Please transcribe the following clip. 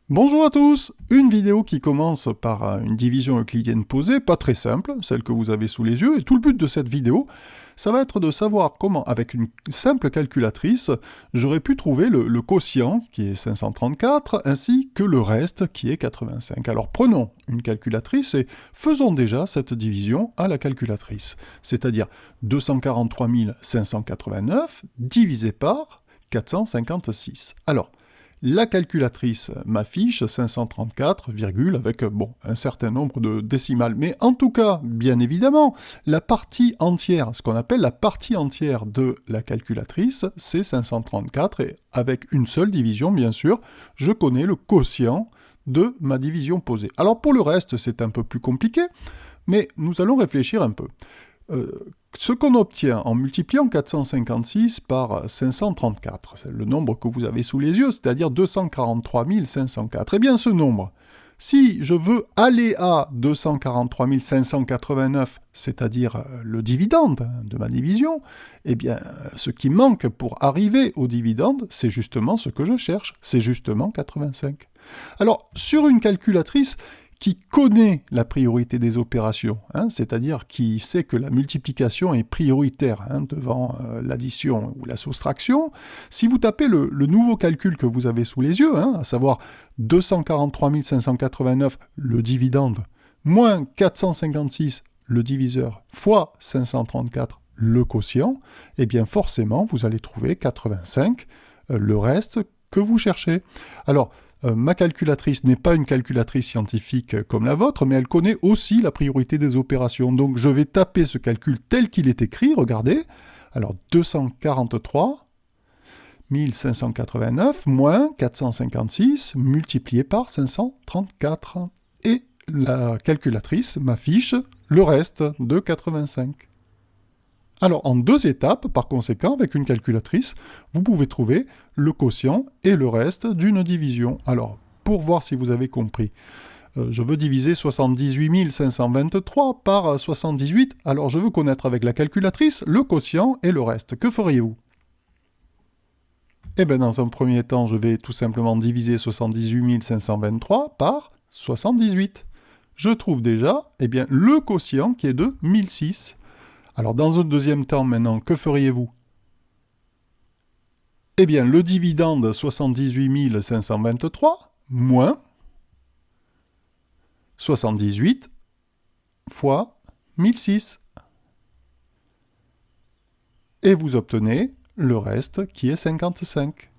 Bonjour à tous! Une vidéo qui commence par une division euclidienne posée, pas très simple, celle que vous avez sous les yeux, et tout le but de cette vidéo, ça va être de savoir comment, avec une simple calculatrice, j'aurais pu trouver le quotient, qui est 534, ainsi que le reste, qui est 85. Alors prenons une calculatrice et faisons déjà cette division à la calculatrice, c'est-à-dire 243 589 divisé par 456. Alors, la calculatrice m'affiche 534, avec un certain nombre de décimales. Mais en tout cas, bien évidemment, la partie entière, ce qu'on appelle la partie entière de la calculatrice, c'est 534. Et avec une seule division, bien sûr, je connais le quotient de ma division posée. Alors pour le reste, c'est un peu plus compliqué, mais nous allons réfléchir un peu. Ce qu'on obtient en multipliant 456 par 534, c'est le nombre que vous avez sous les yeux, c'est-à-dire 243 504. Eh bien ce nombre, si je veux aller à 243 589, c'est-à-dire le dividende de ma division, eh bien ce qui manque pour arriver au dividende, c'est justement ce que je cherche, c'est justement 85. Alors sur une calculatrice, qui connaît la priorité des opérations, c'est-à-dire qui sait que la multiplication est prioritaire devant l'addition ou la soustraction, si vous tapez le nouveau calcul que vous avez sous les yeux, à savoir 243 589 le dividende, moins 456 le diviseur, fois 534 le quotient, eh bien forcément vous allez trouver 85, le reste que vous cherchez. Alors, ma calculatrice n'est pas une calculatrice scientifique comme la vôtre, mais elle connaît aussi la priorité des opérations. Donc je vais taper ce calcul tel qu'il est écrit, regardez. Alors 243 589 moins 456 multiplié par 534. Et la calculatrice m'affiche le reste de 85. Alors, en deux étapes, par conséquent, avec une calculatrice, vous pouvez trouver le quotient et le reste d'une division. Alors, pour voir si vous avez compris, je veux diviser 78 523 par 78. Alors, je veux connaître avec la calculatrice le quotient et le reste. Que feriez-vous? Eh bien, dans un premier temps, je vais tout simplement diviser 78 523 par 78. Je trouve déjà le quotient qui est de 1006. Alors, dans un deuxième temps, maintenant, que feriez-vous? Eh bien, le dividende 78 523 moins 78 fois 1006. Et vous obtenez le reste qui est 55.